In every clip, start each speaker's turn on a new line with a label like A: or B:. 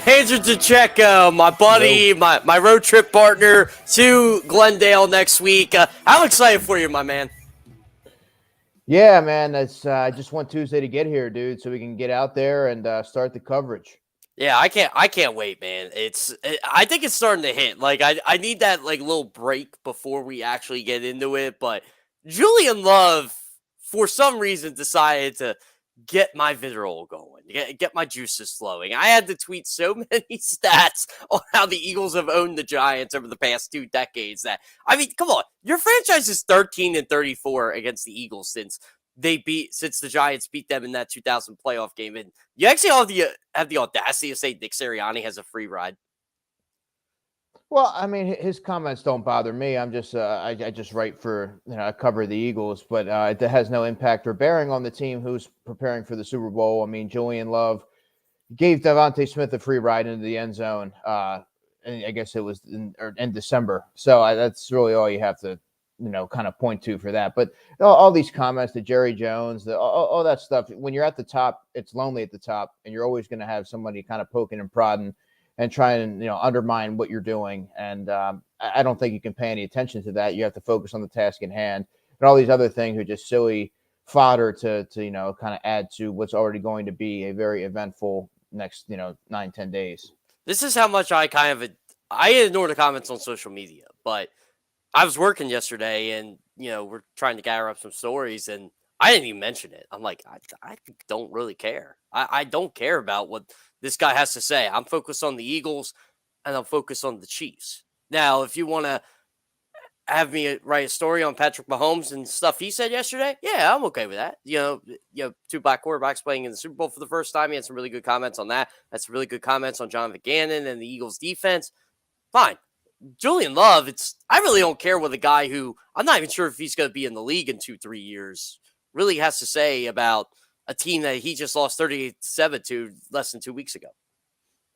A: Andrew DiCecco, my buddy, my road trip partner to Glendale next week. How excited for you, my man?
B: Yeah, man. I just want Tuesday to get here, dude, so we can get out there and start the coverage.
A: Yeah, I can't wait, man. I think it's starting to hit. Like I need that like little break before we actually get into it. But Julian Love, for some reason, decided to get my vitriol going, get my juices flowing. I had to tweet so many stats on how the Eagles have owned the Giants over the past 2 decades that, I mean, come on, your franchise is 13-34 against the Eagles since the Giants beat them in that 2000 playoff game. And you actually have the audacity to say Nick Sirianni has a free ride.
B: Well, I mean, his comments don't bother me. I'm just, I just write for, I cover the Eagles, but it has no impact or bearing on the team who's preparing for the Super Bowl. I mean, Julian Love gave Devontae Smith a free ride into the end zone. And I guess it was in December. So that's really all you have to, kind of point to for that. But all these comments to Jerry Jones, all that stuff, when you're at the top, it's lonely at the top, and you're always going to have somebody kind of poking and prodding and trying and undermine what you're doing. And I don't think you can pay any attention to that. You have to focus on the task in hand. And all these other things are just silly fodder to kind of add to what's already going to be a very eventful next 9-10 days.
A: This is how much I ignore the comments on social media, but I was working yesterday and we're trying to gather up some stories and I didn't even mention it. I'm like, I don't really care. I don't care about what this guy has to say. I'm focused on the Eagles and I'm focused on the Chiefs. Now, if you want to have me write a story on Patrick Mahomes and stuff he said yesterday, yeah, I'm okay with that. 2 black quarterbacks playing in the Super Bowl for the first time. He had some really good comments on that. That's really good comments on Jonathan Gannon and the Eagles defense. Fine. Julian Love, I really don't care what the guy who I'm not even sure if he's going to be in the league in 2-3 years really has to say about a team that he just lost 38-7 to less than 2 weeks ago.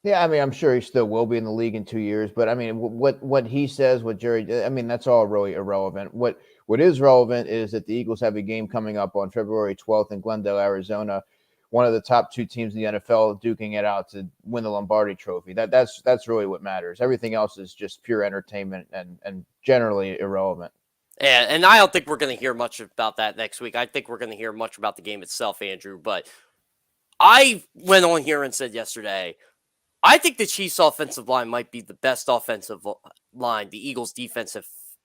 B: Yeah, I mean, I'm sure he still will be in the league in 2 years, but I mean, what he says, what Jerry, I mean, that's all really irrelevant. What is relevant is that the Eagles have a game coming up on February 12th in Glendale, Arizona, one of the top 2 teams in the NFL duking it out to win the Lombardi Trophy. That's really what matters. Everything else is just pure entertainment and generally irrelevant.
A: And I don't think we're going to hear much about that next week. I think we're going to hear much about the game itself, Andrew. But I went on here and said yesterday, I think the Chiefs' offensive line might be the best offensive line the Eagles' defense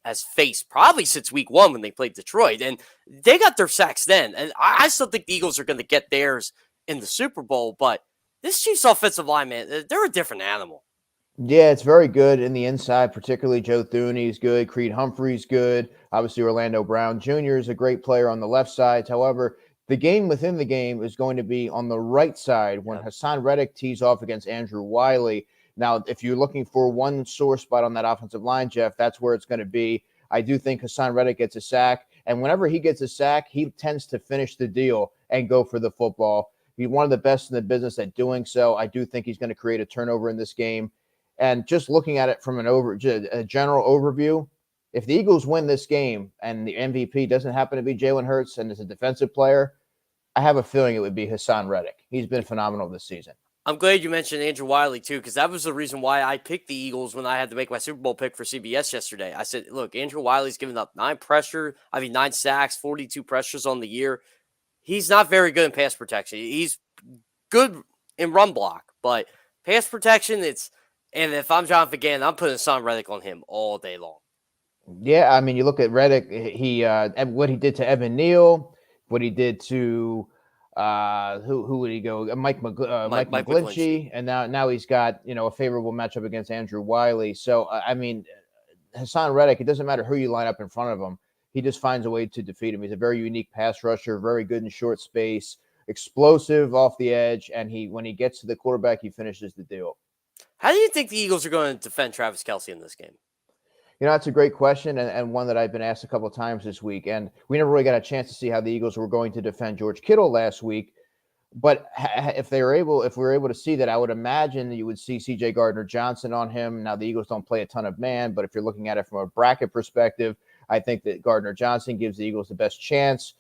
A: has faced probably since week 1 when they played Detroit. And they got their sacks then. And I still think the Eagles are going to get theirs in the Super Bowl. But this Chiefs' offensive line, man, they're a different animal.
B: Yeah, it's very good in the inside, particularly Joe Thuney's good. Creed Humphrey's good. Obviously, Orlando Brown Jr. is a great player on the left side. However, the game within the game is going to be on the right side when Hassan Reddick tees off against Andrew Wiley. Now, if you're looking for one sore spot on that offensive line, Jeff, that's where it's going to be. I do think Hassan Reddick gets a sack, and whenever he gets a sack, he tends to finish the deal and go for the football. He's one of the best in the business at doing so. I do think he's going to create a turnover in this game. And just looking at it from a general overview, if the Eagles win this game and the MVP doesn't happen to be Jalen Hurts and is a defensive player, I have a feeling it would be Hassan Reddick. He's been phenomenal this season.
A: I'm glad you mentioned Andrew Wiley, too, because that was the reason why I picked the Eagles when I had to make my Super Bowl pick for CBS yesterday. I said, look, Andrew Wiley's given up 9 sacks, 42 pressures on the year. He's not very good in pass protection. He's good in run block, but pass protection, and if I'm Jonathan Gannon, I'm putting Hassan Reddick on him all day long.
B: Yeah, I mean, you look at Reddick, what he did to Evan Neal, what he did to who would he go? Mike McGlinchey, and now he's got a favorable matchup against Andrew Wiley. So I mean, Hassan Reddick, it doesn't matter who you line up in front of him, he just finds a way to defeat him. He's a very unique pass rusher, very good in short space, explosive off the edge, and when he gets to the quarterback, he finishes the deal.
A: How do you think the Eagles are going to defend Travis Kelce in this game?
B: That's a great question and one that I've been asked a couple of times this week. And we never really got a chance to see how the Eagles were going to defend George Kittle last week. But if we were able to see that, I would imagine that you would see C.J. Gardner-Johnson on him. Now, the Eagles don't play a ton of man, but if you're looking at it from a bracket perspective, I think that Gardner-Johnson gives the Eagles the best chance.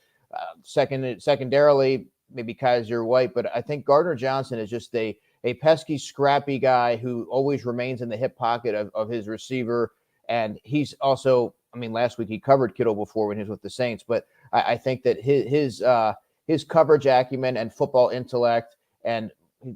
B: Secondarily, maybe Kaiser White, but I think Gardner-Johnson is just a a pesky, scrappy guy who always remains in the hip pocket of his receiver. And he's also, I mean, last week he covered Kittle before when he was with the Saints, but I think that his coverage acumen and football intellect and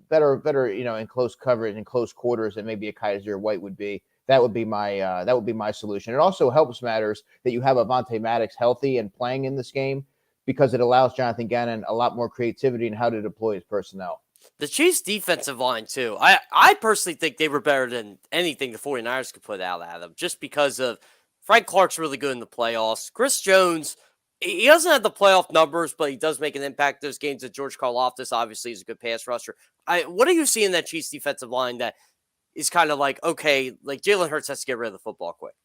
B: better, in close coverage and close quarters than maybe a Kaiser White would be. That would be my solution. It also helps matters that you have Avonte Maddox healthy and playing in this game because it allows Jonathan Gannon a lot more creativity in how to deploy his personnel.
A: The Chiefs' defensive line, too. I personally think they were better than anything the 49ers could put out at them just because of Frank Clark's really good in the playoffs. Chris Jones, he doesn't have the playoff numbers, but he does make an impact in those games. And George Karlaftis, obviously, is a good pass rusher. What are you seeing in that Chiefs' defensive line that is kind of like, okay, like Jalen Hurts has to get rid of the football quick?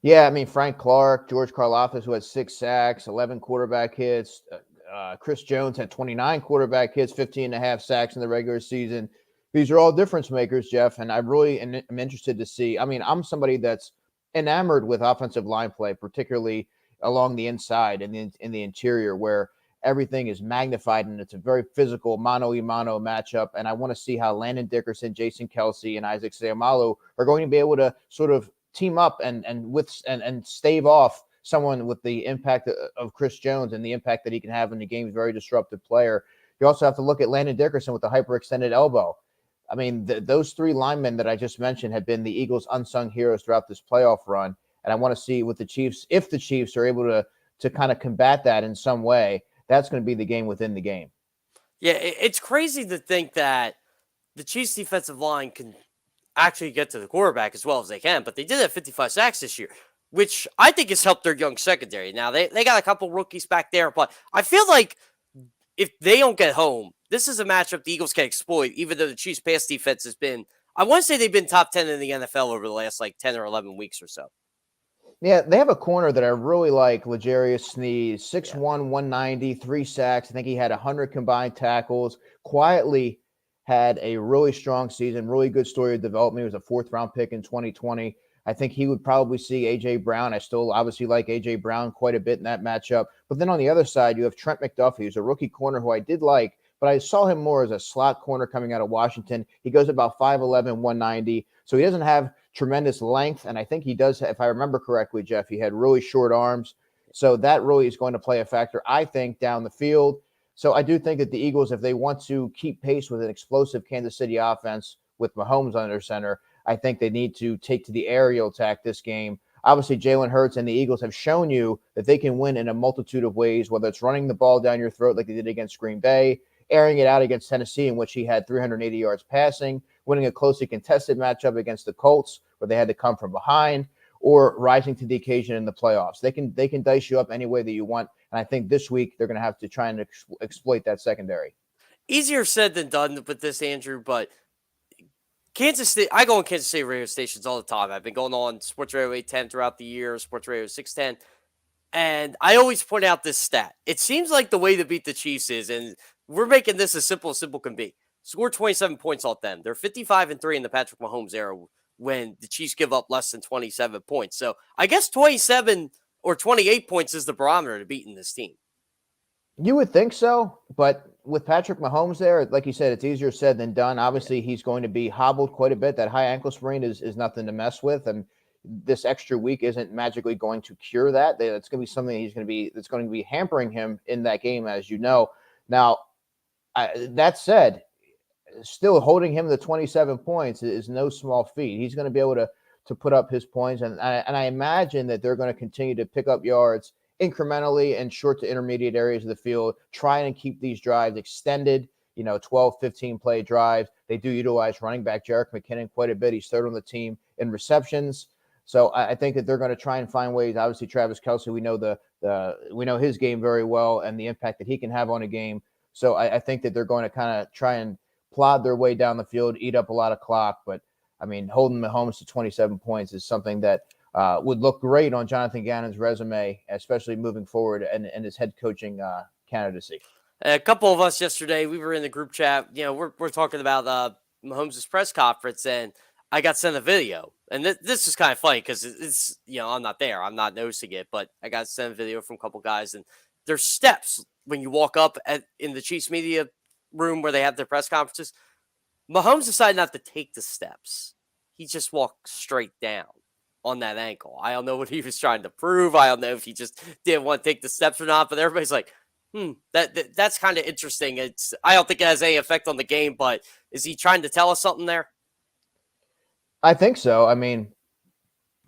B: Yeah, I mean, Frank Clark, George Karlaftis, who had 6 sacks, 11 quarterback hits. Chris Jones had 29 quarterback hits, 15.5 sacks in the regular season. These are all difference makers, Jeff, and I really am interested to see. I mean, I'm somebody that's enamored with offensive line play, particularly along the inside and in the interior, where everything is magnified and it's a very physical mano-a-mano matchup. And I want to see how Landon Dickerson, Jason Kelsey, and Isaac Seumalo are going to be able to sort of team up and stave off someone with the impact of Chris Jones and the impact that he can have in the game. Very disruptive player. You also have to look at Landon Dickerson with the hyperextended elbow. I mean, those 3 linemen that I just mentioned have been the Eagles' unsung heroes throughout this playoff run. And I want to see with the Chiefs, if the Chiefs are able to kind of combat that in some way, that's going to be the game within the game.
A: Yeah, it's crazy to think that the Chiefs' defensive line can actually get to the quarterback as well as they can, but they did have 55 sacks this year, which I think has helped their young secondary. Now, they got a couple rookies back there, but I feel like if they don't get home, this is a matchup the Eagles can exploit, even though the Chiefs' pass defense has been, I want to say they've been top 10 in the NFL over the last like 10 or 11 weeks or so.
B: Yeah, they have a corner that I really like, L'Jarius Sneed, 6'1", 190, 3 sacks. I think he had 100 combined tackles. Quietly had a really strong season, really good story of development. He was a 4th-round pick in 2020. I think he would probably see A.J. Brown. I still obviously like A.J. Brown quite a bit in that matchup. But then on the other side, you have Trent McDuffie, who's a rookie corner who I did like, but I saw him more as a slot corner coming out of Washington. He goes about 5'11", 190. So he doesn't have tremendous length, and I think he does, if I remember correctly, Jeff, he had really short arms. So that really is going to play a factor, I think, down the field. So I do think that the Eagles, if they want to keep pace with an explosive Kansas City offense with Mahomes under center, I think they need to take to the aerial attack this game. Obviously, Jalen Hurts and the Eagles have shown you that they can win in a multitude of ways, whether it's running the ball down your throat like they did against Green Bay, airing it out against Tennessee, in which he had 380 yards passing, winning a closely contested matchup against the Colts, where they had to come from behind, or rising to the occasion in the playoffs. They can dice you up any way that you want, and I think this week they're going to have to try and exploit that secondary.
A: Easier said than done with this, Andrew, but Kansas State, I go on Kansas State radio stations all the time. I've been going on Sports Radio 810 throughout the year, Sports Radio 610, and I always point out this stat. It seems like the way to beat the Chiefs is, and we're making this as simple can be, score 27 points off them. They're 55-3 in the Patrick Mahomes era when the Chiefs give up less than 27 points. So I guess 27 or 28 points is the barometer to beating this team.
B: You would think so, but with Patrick Mahomes there, like you said, it's easier said than done. Obviously, he's going to be hobbled quite a bit. That high ankle sprain is nothing to mess with, and this extra week isn't magically going to cure that. That's going to be something that's going to be hampering him in that game, as you know. Now, that said, still holding him to 27 points is no small feat. He's going to be able to put up his points, and I imagine that they're going to continue to pick up yards incrementally and short to intermediate areas of the field, trying to keep these drives extended, 12, 15 play drives. They do utilize running back Jerick McKinnon quite a bit. He's third on the team in receptions. So I think that they're going to try and find ways. Obviously, Travis Kelce, we know his game very well and the impact that he can have on a game. So I think that they're going to kind of try and plod their way down the field, eat up a lot of clock. But, I mean, holding Mahomes to 27 points is something that would look great on Jonathan Gannon's resume, especially moving forward and his head coaching candidacy.
A: A couple of us yesterday, we were in the group chat. We're talking about Mahomes' press conference, and I got sent a video. And this is kind of funny because it's, I'm not there. I'm not noticing it, but I got sent a video from a couple guys, and there's steps when you walk up in the Chiefs media room where they have their press conferences. Mahomes decided not to take the steps. He just walked straight down on that ankle. I don't know what he was trying to prove. I don't know if he just didn't want to take the steps or not, but everybody's like, that's kind of interesting. I don't think it has any effect on the game, but is he trying to tell us something there?
B: I think so. I mean,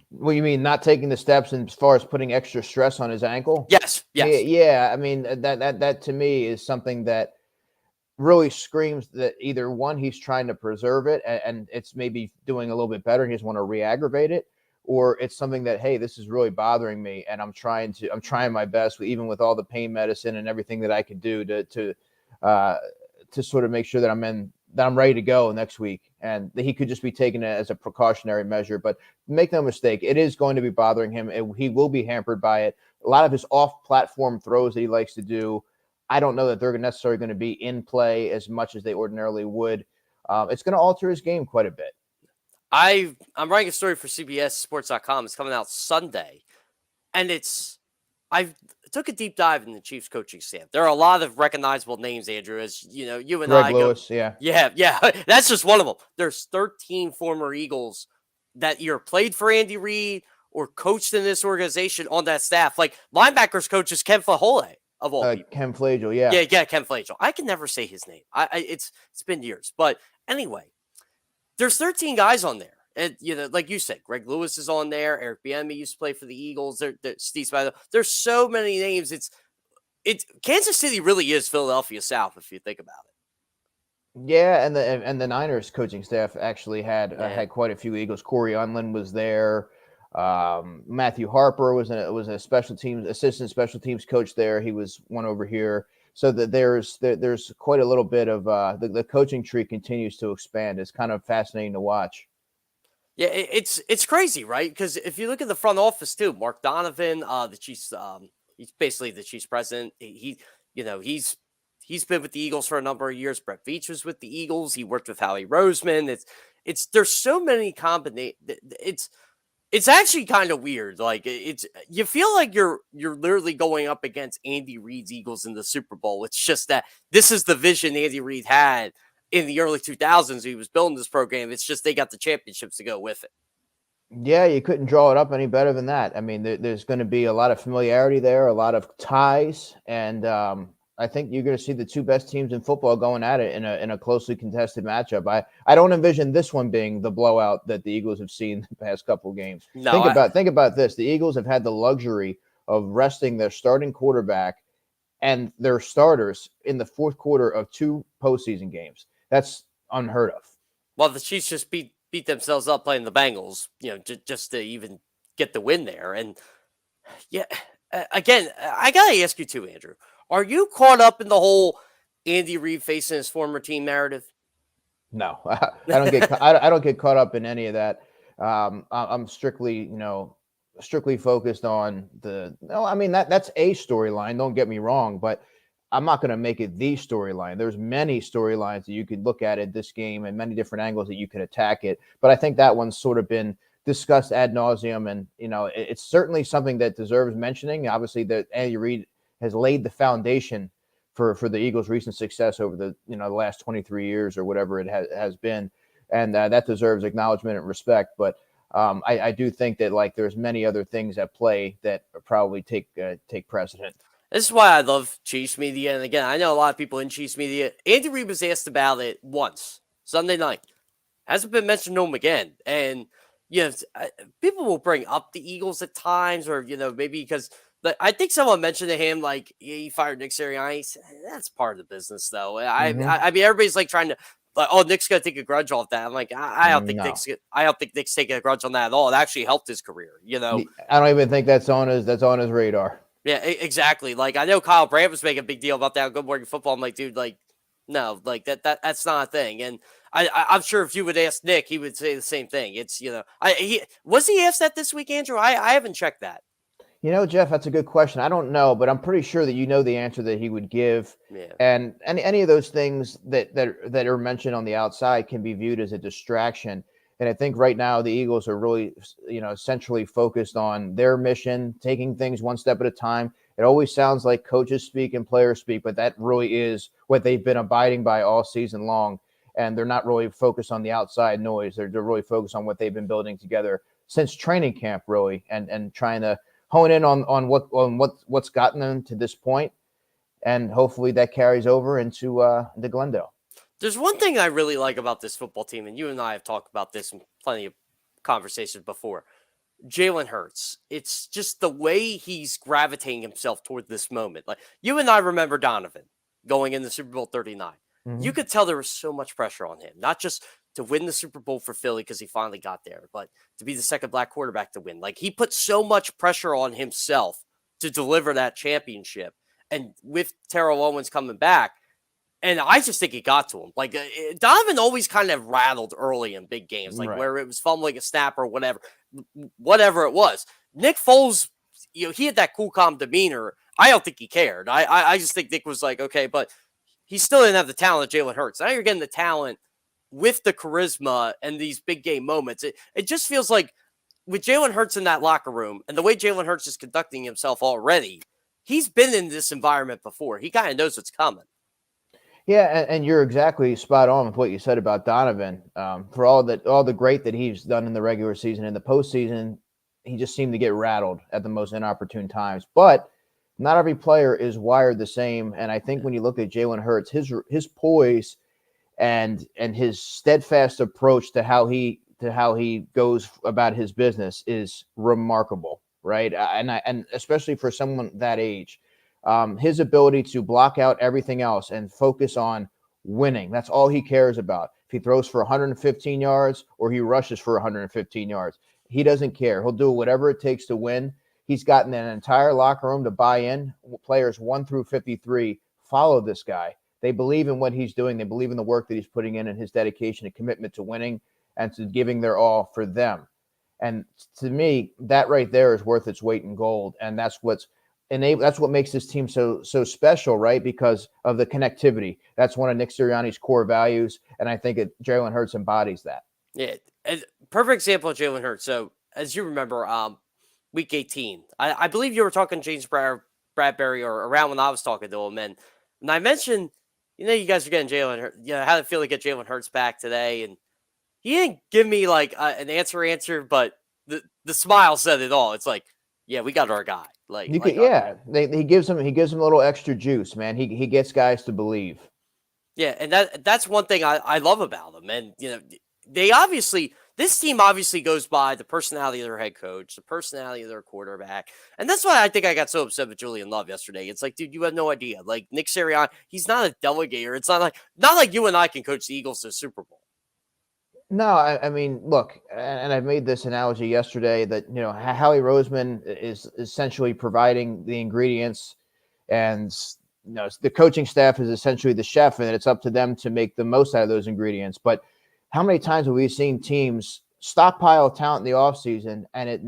B: what you mean, not taking the steps and as far as putting extra stress on his ankle?
A: Yes.
B: Yeah. I mean, that to me is something that really screams that either one, he's trying to preserve it and it's maybe doing a little bit better. He just want to re-aggravate it, or it's something that, hey, this is really bothering me and I'm trying my best, even with all the pain medicine and everything that I could do to sort of make sure that I'm ready to go next week. And he could just be taking it as a precautionary measure, but make no mistake, it is going to be bothering him. He will be hampered by it. A lot of his off-platform throws that he likes to do, I don't know that they're necessarily going to be in play as much as they ordinarily would. It's going to alter his game quite a bit.
A: I'm writing a story for CBSSports.com. It's coming out Sunday, and I took a deep dive in the Chiefs coaching staff. There are a lot of recognizable names, Andrew, as you know, you and
B: Greg Lewis,
A: yeah. That's just one of them. There's 13 former Eagles that either played for Andy Reid or coached in this organization on that staff. Like linebackers coach is Ken Fahole. Of all people.
B: Ken Flagel, yeah,
A: Ken Flagel. I can never say his name. It's been years, but anyway, there's 13 guys on there, and like you said, Greg Lewis is on there. Eric Bieniemy used to play for the Eagles. Steve Spagnuolo. There's so many names. It's Kansas City really is Philadelphia South if you think about it.
B: Yeah, and the Niners coaching staff actually had quite a few Eagles. Corey Unlin was there. Matthew Harper was a assistant special teams coach there. He was one over here. So that there's quite a little bit of the coaching tree continues to expand. It's kind of fascinating to watch.
A: Yeah, it's crazy, right? Because if you look at the front office too, Mark Donovan, the Chiefs, he's basically the Chiefs president. He's been with the Eagles for a number of years. Brett Veach was with the Eagles. He worked with Howie Roseman. There's so many combinations. It's actually kind of weird. Like you feel like you're literally going up against Andy Reid's Eagles in the Super Bowl. It's just that this is the vision Andy Reid had in the early 2000s. He was building this program. It's just they got the championships to go with it.
B: Yeah, you couldn't draw it up any better than that. I mean, there's going to be a lot of familiarity there, a lot of ties, and I think you're going to see the two best teams in football going at it in a closely contested matchup. I don't envision this one being the blowout that the Eagles have seen the past couple of games.
A: No,
B: think about this. The Eagles have had the luxury of resting their starting quarterback and their starters in the fourth quarter of 2 postseason games. That's unheard of.
A: Well, the Chiefs just beat themselves up playing the Bengals, just to even get the win there. And yeah, again, I got to ask you too, Andrew. Are you caught up in the whole Andy Reid facing his former team narrative?
B: No, I don't get caught up in any of that. I'm strictly focused on that's a storyline. Don't get me wrong, but I'm not going to make it the storyline. There's many storylines that you could look at this game and many different angles that you could attack it. But I think that one's sort of been discussed ad nauseum, and it's certainly something that deserves mentioning. Obviously, that Andy Reid has laid the foundation for the Eagles' recent success over the last 23 years or whatever it has been, and that deserves acknowledgement and respect. But I do think that there's many other things at play that probably take precedent.
A: This is why I love Chiefs media, and again, I know a lot of people in Chiefs media. Andy Reid was asked about it once Sunday night, hasn't been mentioned to him again, and people will bring up the Eagles at times, or maybe because. But I think someone mentioned to him, he fired Nick Sirianni. He said, that's part of the business, though. I mean, everybody's trying to, Nick's going to take a grudge off that. I'm like, I don't think Nick's taking a grudge on that at all. It actually helped his career,
B: I don't even think that's on his radar.
A: Yeah, exactly. I know Kyle Brandt was making a big deal about that on Good Morning Football. I'm like, dude, no, that's not a thing. And I'm sure if you would ask Nick, he would say the same thing. It's, was he asked that this week, Andrew? I haven't checked that.
B: Jeff, that's a good question. I don't know, but I'm pretty sure that the answer that he would give.
A: Yeah.
B: And any of those things that are mentioned on the outside can be viewed as a distraction. And I think right now the Eagles are really, centrally focused on their mission, taking things one step at a time. It always sounds like coaches speak and players speak, but that really is what they've been abiding by all season long. and they're not really focused on the outside noise. They're really focused on what they've been building together since training camp, really, and trying to hone in on what's gotten them to this point, and hopefully that carries over into the Glendale.
A: There's one thing I really like about this football team, and you and I have talked about this in plenty of conversations before. Jalen Hurts. It's just the way he's gravitating himself toward this moment. Like, you and I remember Donovan going in the Super Bowl 39.
B: Mm-hmm.
A: You could tell there was so much pressure on him, not just to win the Super Bowl for Philly because he finally got there, but to be the second black quarterback to win. Like, he put so much pressure on himself to deliver that championship. And with Terrell Owens coming back, and I just think it got to him. Like, Donovan always kind of rattled early in big games, like where it was fumbling a snap or whatever it was. Nick Foles, he had that cool, calm demeanor. I don't think he cared. I just think Nick was like, okay, but he still didn't have the talent of Jalen Hurts. Now you're getting the talent with the charisma and these big game moments. It just feels like with Jalen Hurts in that locker room and the way Jalen Hurts is conducting himself already, he's been in this environment before. He kind of knows what's coming.
B: Yeah, and you're exactly spot on with what you said about Donovan. For all the great that he's done in the regular season, in the postseason, he just seemed to get rattled at the most inopportune times. But not every player is wired the same. And I think when you look at Jalen Hurts, his poise and his steadfast approach to how he goes about his business is remarkable, right? And especially for someone that age. His ability to block out everything else and focus on winning. That's all he cares about. If he throws for 115 yards or he rushes for 115 yards, he doesn't care. He'll do whatever it takes to win. He's gotten an entire locker room to buy in. Players 1 through 53 follow this guy. They believe in what he's doing. They believe in the work that he's putting in and his dedication and commitment to winning and to giving their all for them. And to me, that right there is worth its weight in gold. And that's what makes this team so special, right? Because of the connectivity. That's one of Nick Sirianni's core values, and I think Jalen Hurts embodies that.
A: Yeah, perfect example of Jalen Hurts. So, as you remember, Week 18, I believe you were talking to James Bradbury or around when I was talking to him, and I mentioned, you guys are getting Jalen Hurts. How did it feel to get Jalen Hurts back today? And he didn't give me like an answer, but the smile said it all. It's like, yeah, we got our guy.
B: He gives him a little extra juice, man. He gets guys to believe.
A: Yeah, and that's one thing I love about him. And this team obviously goes by the personality of their head coach, the personality of their quarterback, and that's why I think I got so upset with Julian Love yesterday. It's like, dude, you have no idea. Like, Nick Sirianni, he's not a delegator. It's not like you and I can coach the Eagles to the Super Bowl.
B: No, I mean, look, and I made this analogy yesterday that, Howie Roseman is essentially providing the ingredients, and the coaching staff is essentially the chef, and it's up to them to make the most out of those ingredients. But how many times have we seen teams stockpile talent in the offseason and it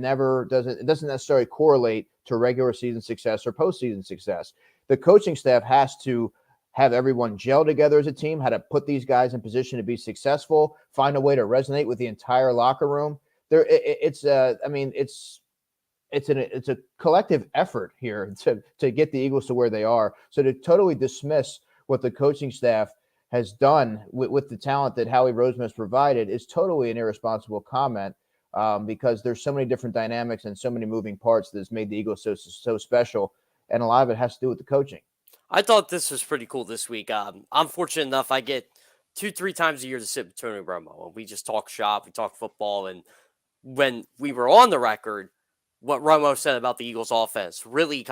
B: doesn't necessarily correlate to regular season success or postseason success? The coaching staff has to have everyone gel together as a team, how to put these guys in position to be successful, find a way to resonate with the entire locker room. It's a collective effort here to get the Eagles to where they are. So to totally dismiss what the coaching staff has done with the talent that Howie Roseman has provided is totally an irresponsible comment, because there's so many different dynamics and so many moving parts that has made the Eagles so special. And a lot of it has to do with the coaching.
A: I thought this was pretty cool this week. I'm fortunate enough, I get 2-3 times a year to sit with Tony Romo, and we just talk shop, we talk football. And when we were on the record, what Romo said about the Eagles offense really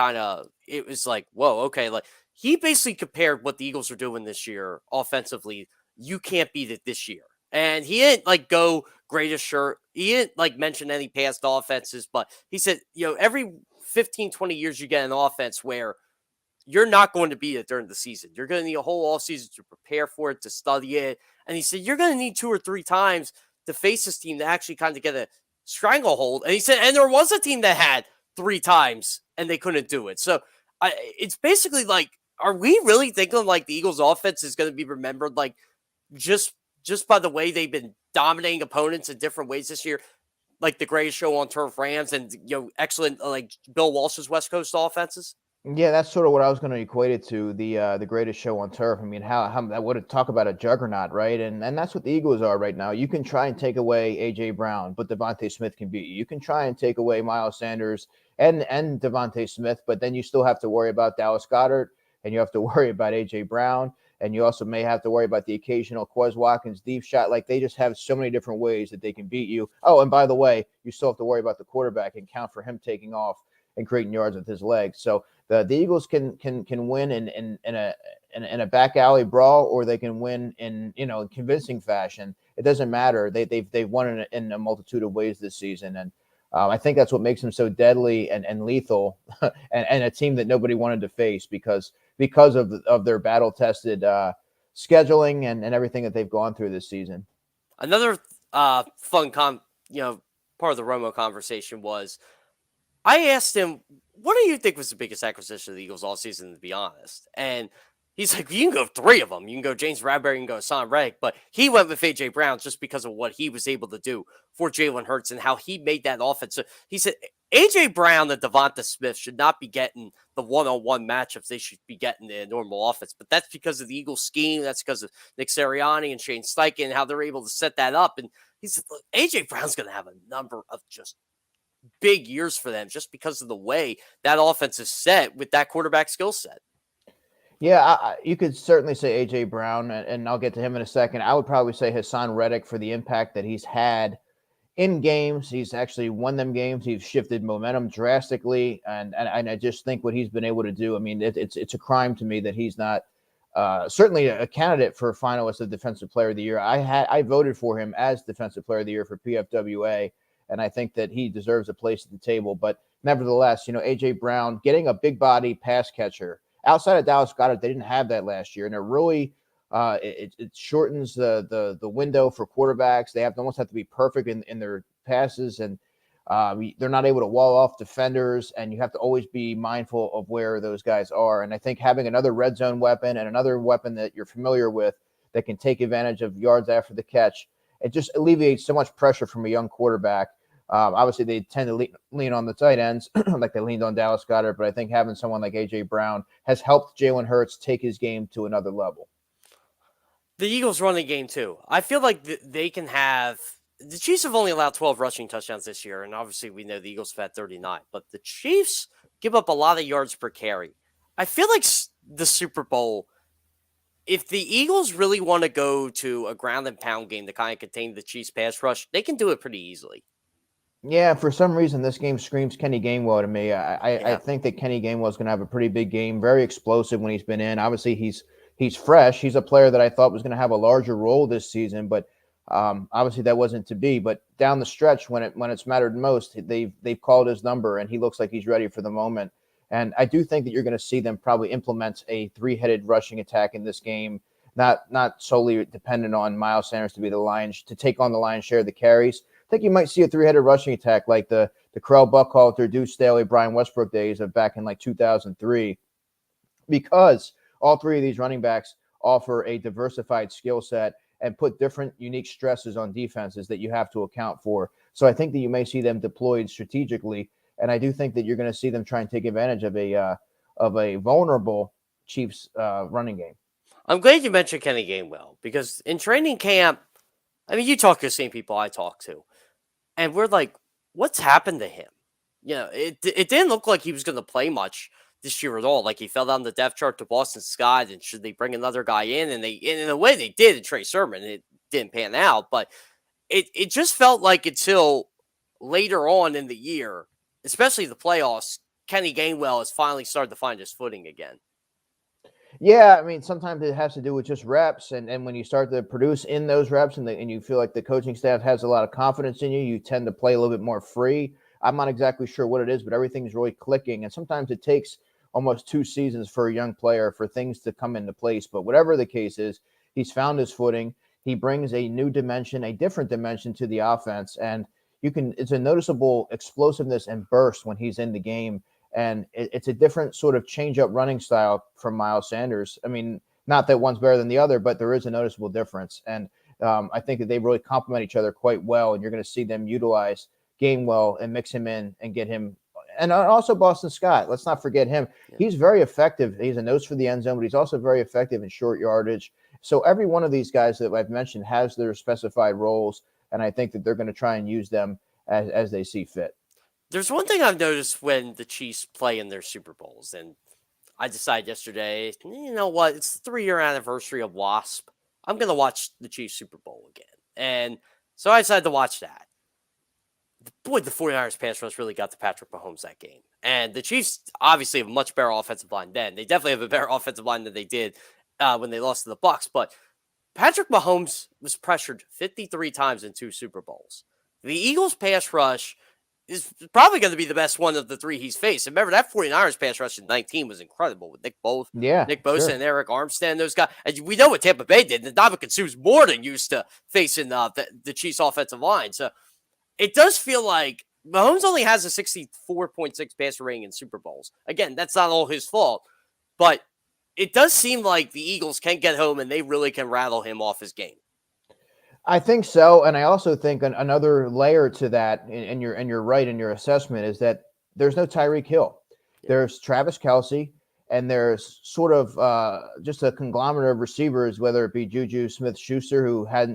A: it was like, whoa, okay. Like, he basically compared what the Eagles are doing this year offensively. You can't beat it this year. And he didn't go greatest shirt. He didn't mention any past offenses, but he said, every 15, 20 years you get an offense where you're not going to beat it during the season. You're going to need a whole offseason to prepare for it, to study it. And he said, you're going to need 2 or 3 times to face this team to actually kind of get a stranglehold. And he said, and there was a team that had 3 times and they couldn't do it. So it's basically like, are we really thinking like the Eagles offense is going to be remembered just by the way they've been dominating opponents in different ways this year? Like the greatest show on turf Rams and, excellent, like Bill Walsh's West Coast offenses?
B: Yeah, that's sort of what I was going to equate it to, the greatest show on turf. I mean, how that would talk about a juggernaut, right? And that's what the Eagles are right now. You can try and take away AJ Brown, but Devontae Smith can beat you. You can try and take away Miles Sanders and Devontae Smith, but then you still have to worry about Dallas Goedert, and you have to worry about AJ Brown, and you also may have to worry about the occasional Quez Watkins deep shot. Like, they just have so many different ways that they can beat you. Oh, and by the way, you still have to worry about the quarterback and count for him taking off and creating yards with his legs. So the Eagles can win in a back alley brawl, or they can win in convincing fashion. It doesn't matter. They've won in a multitude of ways this season, and I think that's what makes them so deadly and lethal, and a team that nobody wanted to face because of their battle tested scheduling and everything that they've gone through this season.
A: Another fun part of the Romo conversation was, I asked him, what do you think was the biggest acquisition of the Eagles all season, to be honest? And he's like, you can go three of them. You can go James Bradbury, you can go Hassan Reddick. But he went with A.J. Brown just because of what he was able to do for Jalen Hurts and how he made that offense. So he said, A.J. Brown and Devonta Smith should not be getting the one-on-one matchups. They should be getting the normal offense. But that's because of the Eagles scheme. That's because of Nick Sirianni and Shane Steichen and how they're able to set that up. And he said, look, A.J. Brown's going to have a number of just big years for them just because of the way that offense is set with that quarterback skill set.
B: Yeah, you could certainly say A.J. Brown, and I'll get to him in a second. I would probably say Hassan Reddick for the impact that he's had in games. He's actually won them games. He's shifted momentum drastically, and I just think what he's been able to do. I mean, it's a crime to me that he's not certainly a candidate for finalist of Defensive Player of the Year. I voted for him as Defensive Player of the Year for PFWA, and I think that he deserves a place at the table. But nevertheless, A.J. Brown getting a big body pass catcher outside of Dallas Goedert, they didn't have that last year, and it really it shortens the window for quarterbacks. They almost have to be perfect in their passes, and they're not able to wall off defenders, and you have to always be mindful of where those guys are. And I think having another red zone weapon and another weapon that you're familiar with that can take advantage of yards after the catch, it just alleviates so much pressure from a young quarterback. Obviously, they tend to lean on the tight ends like they leaned on Dallas Goedert, but I think having someone like A.J. Brown has helped Jalen Hurts take his game to another level.
A: The Eagles running game, too. I feel like they can have – the Chiefs have only allowed 12 rushing touchdowns this year, and obviously we know the Eagles have had 39, but the Chiefs give up a lot of yards per carry. I feel like the Super Bowl – if the Eagles really want to go to a ground and pound game to kind of contain the Chiefs pass rush, they can do it pretty easily.
B: Yeah, for some reason, this game screams Kenny Gainwell to me. I think that Kenny Gainwell is going to have a pretty big game, very explosive when he's been in. Obviously, he's fresh. He's a player that I thought was going to have a larger role this season, but obviously that wasn't to be. But down the stretch, when it's mattered most, they've called his number, and he looks like he's ready for the moment. And I do think that you're going to see them probably implement a three-headed rushing attack in this game, not solely dependent on Miles Sanders to take on the lion's share of the carries. I think you might see a three-headed rushing attack like the Corral Buckhalter, Deuce Staley, Brian Westbrook days of back in like 2003, because all three of these running backs offer a diversified skill set and put different unique stresses on defenses that you have to account for. So I think that you may see them deployed strategically, and I do think that you're going to see them try and take advantage of a vulnerable Chiefs running game.
A: I'm glad you mentioned Kenny Gainwell because in training camp, I mean, you talk to the same people I talk to. And we're like, what's happened to him? It didn't look like he was going to play much this year at all. Like he fell down the depth chart to Boston Scott, and should they bring another guy in? And in a way they did in Trey Sermon. It didn't pan out, but it just felt like until later on in the year, especially the playoffs, Kenny Gainwell has finally started to find his footing again.
B: Yeah, I mean, sometimes it has to do with just reps, and when you start to produce in those reps, and you feel like the coaching staff has a lot of confidence in you, you tend to play a little bit more free. I'm not exactly sure what it is, but everything's really clicking, and sometimes it takes almost 2 seasons for a young player for things to come into place. But whatever the case is, he's found his footing. He brings a new dimension, a different dimension to the offense, and it's a noticeable explosiveness and burst when he's in the game. And it's a different sort of change-up running style from Miles Sanders. I mean, not that one's better than the other, but there is a noticeable difference. And I think that they really complement each other quite well, and you're going to see them utilize Gainwell and mix him in and get him and also Boston Scott. Let's not forget him.
A: Yeah.
B: He's very effective. He's a nose for the end zone, but he's also very effective in short yardage. So every one of these guys that I've mentioned has their specified roles, and I think that they're going to try and use them as they see fit.
A: There's one thing I've noticed when the Chiefs play in their Super Bowls, and I decided yesterday, you know what? It's the 3-year anniversary of Wasp. I'm going to watch the Chiefs Super Bowl again. And so I decided to watch that. Boy, the 49ers pass rush really got to Patrick Mahomes that game. And the Chiefs obviously have a much better offensive line then. They definitely have a better offensive line than they did when they lost to the Bucs. But Patrick Mahomes was pressured 53 times in 2 Super Bowls. The Eagles pass rush is probably going to be the best one of the 3 he's faced. And remember, that 49ers pass rush in 19 was incredible with Nick Bosa and Eric Armstead, those guys. And we know what Tampa Bay did. And Ndamukong Suh's more than used to facing the Chiefs offensive line. So it does feel like Mahomes only has a 64.6 passer rating in Super Bowls. Again, that's not all his fault. But it does seem like the Eagles can get home and they really can rattle him off his game.
B: I think so, and I also think another layer to that, and you're right in your assessment, is that there's no Tyreek Hill. Yeah. There's Travis Kelce, and there's sort of just a conglomerate of receivers, whether it be Juju Smith-Schuster, who I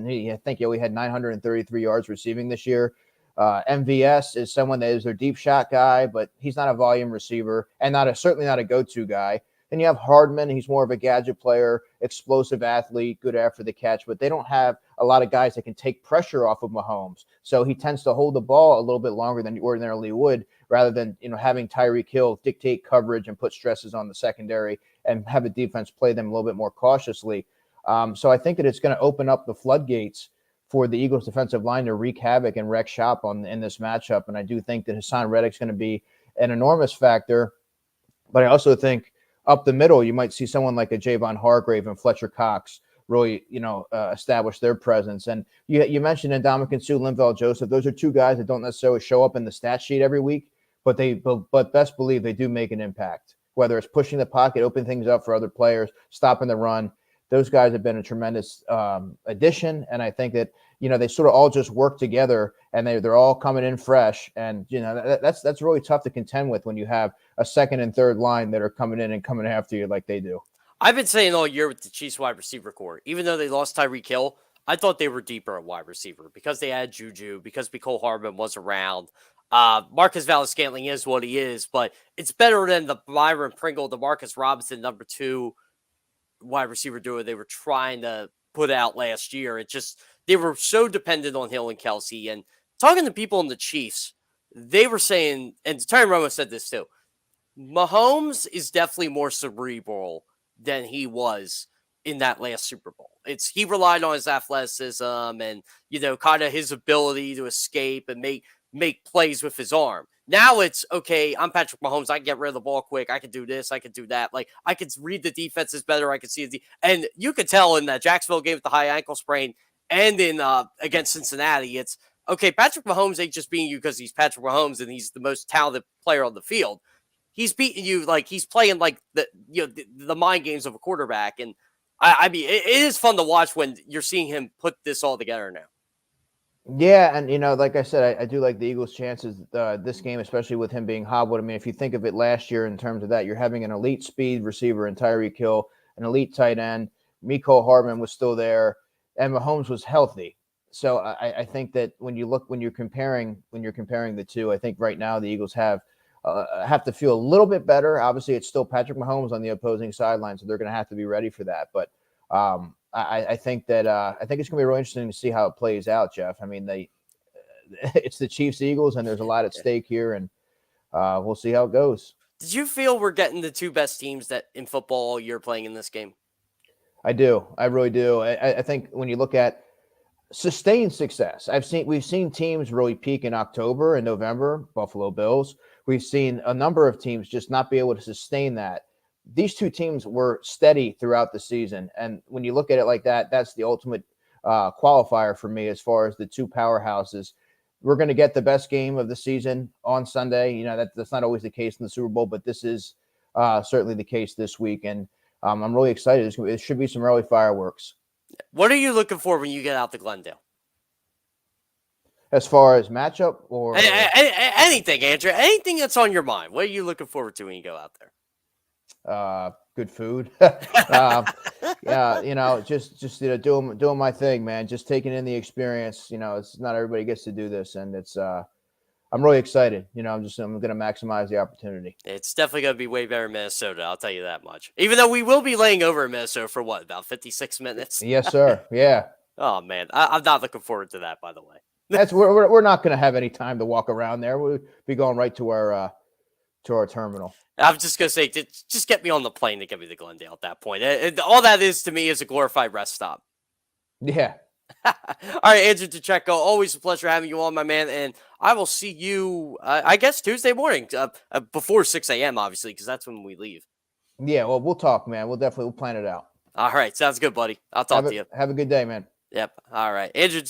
B: think he only had 933 yards receiving this year. MVS is someone that is their deep shot guy, but he's not a volume receiver, and certainly not a go-to guy. Then you have Hardman. He's more of a gadget player, explosive athlete, good after the catch, but they don't have a lot of guys that can take pressure off of Mahomes. So he tends to hold the ball a little bit longer than you ordinarily would, rather than having Tyreek Hill dictate coverage and put stresses on the secondary and have the defense play them a little bit more cautiously. So I think that it's going to open up the floodgates for the Eagles defensive line to wreak havoc and wreck shop in this matchup. And I do think that Hassan Reddick's going to be an enormous factor, but I also think up the middle, you might see someone like a Javon Hargrave and Fletcher Cox really, establish their presence. And you mentioned Ndamukong Suh, Linval Joseph. Those are 2 guys that don't necessarily show up in the stat sheet every week, but best believe they do make an impact. Whether it's pushing the pocket, opening things up for other players, stopping the run, those guys have been a tremendous addition. And I think that they sort of all just work together, and they're all coming in fresh. And that's really tough to contend with when you have a second and third line that are coming in and coming after you like they do.
A: I've been saying all year with the Chiefs wide receiver core, even though they lost Tyreek Hill, I thought they were deeper at wide receiver because they had Juju, because Mecole Hardman was around. Marcus Valdes-Scantling is what he is, but it's better than the Byron Pringle, the Marcus Robinson number 2 wide receiver duo they were trying to put out last year. They were so dependent on Hill and Kelce. And talking to people in the Chiefs, they were saying, and Terry Romo said this too, Mahomes is definitely more cerebral than he was in that last Super Bowl. He relied on his athleticism and, kind of his ability to escape and make plays with his arm. Now it's, okay, I'm Patrick Mahomes. I can get rid of the ball quick. I can do this. I can do that. Like, I can read the defenses better. I can see and you could tell in that Jacksonville game with the high ankle sprain and in against Cincinnati, it's, okay, Patrick Mahomes ain't just beating you because he's Patrick Mahomes and he's the most talented player on the field. He's beating you like he's playing like the mind games of a quarterback. And I mean, it is fun to watch when you're seeing him put this all together now.
B: Yeah, and like I said, I do like the Eagles' chances this game, especially with him being hobbled. I mean, if you think of it last year in terms of that, you're having an elite speed receiver in Tyreek Hill, an elite tight end. Mecole Hardman was still there, and Mahomes was healthy. So I think that when you're comparing the two, I think right now the Eagles have to feel a little bit better. Obviously, it's still Patrick Mahomes on the opposing sideline, so they're going to have to be ready for that. But I think that I think it's going to be really interesting to see how it plays out, Jeff. I mean, it's the Chiefs Eagles, and there's a lot at stake here, and we'll see how it goes.
A: Did you feel we're getting the 2 best teams that in football all year playing in this game?
B: I do. I really do. I think when you look at sustained success, we've seen teams really peak in October and November. Buffalo Bills. We've seen a number of teams just not be able to sustain that. These 2 teams were steady throughout the season. And when you look at it like that, that's the ultimate qualifier for me as far as the 2 powerhouses. We're going to get the best game of the season on Sunday. That's not always the case in the Super Bowl, but this is certainly the case this week. And I'm really excited. It should be some early fireworks.
A: What are you looking for when you get out to Glendale?
B: As far as matchup or
A: Anything, Andrew, anything that's on your mind. What are you looking forward to when you go out there?
B: Good food. Yeah, just doing my thing, man. Just taking in the experience. It's not everybody gets to do this, and it's I'm really excited. I'm going to maximize the opportunity.
A: It's definitely going to be way better in Minnesota. I'll tell you that much. Even though we will be laying over in Minnesota for about 56 minutes.
B: Yes, sir. Yeah.
A: Oh man, I'm not looking forward to that. By the way,
B: we're not going to have any time to walk around there. We'll be going right to our terminal.
A: I'm just going to say, just get me on the plane to get me to Glendale at that point. All that is to me is a glorified rest stop.
B: Yeah.
A: All right, Andrew DiCecco, always a pleasure having you on, my man. And I will see you, I guess, Tuesday morning before 6 a.m., obviously, because that's when we leave.
B: Yeah, well, we'll talk, man. We'll plan it out.
A: All right, sounds good, buddy. I'll talk to you.
B: Have a good day, man.
A: Yep. All right. Andrew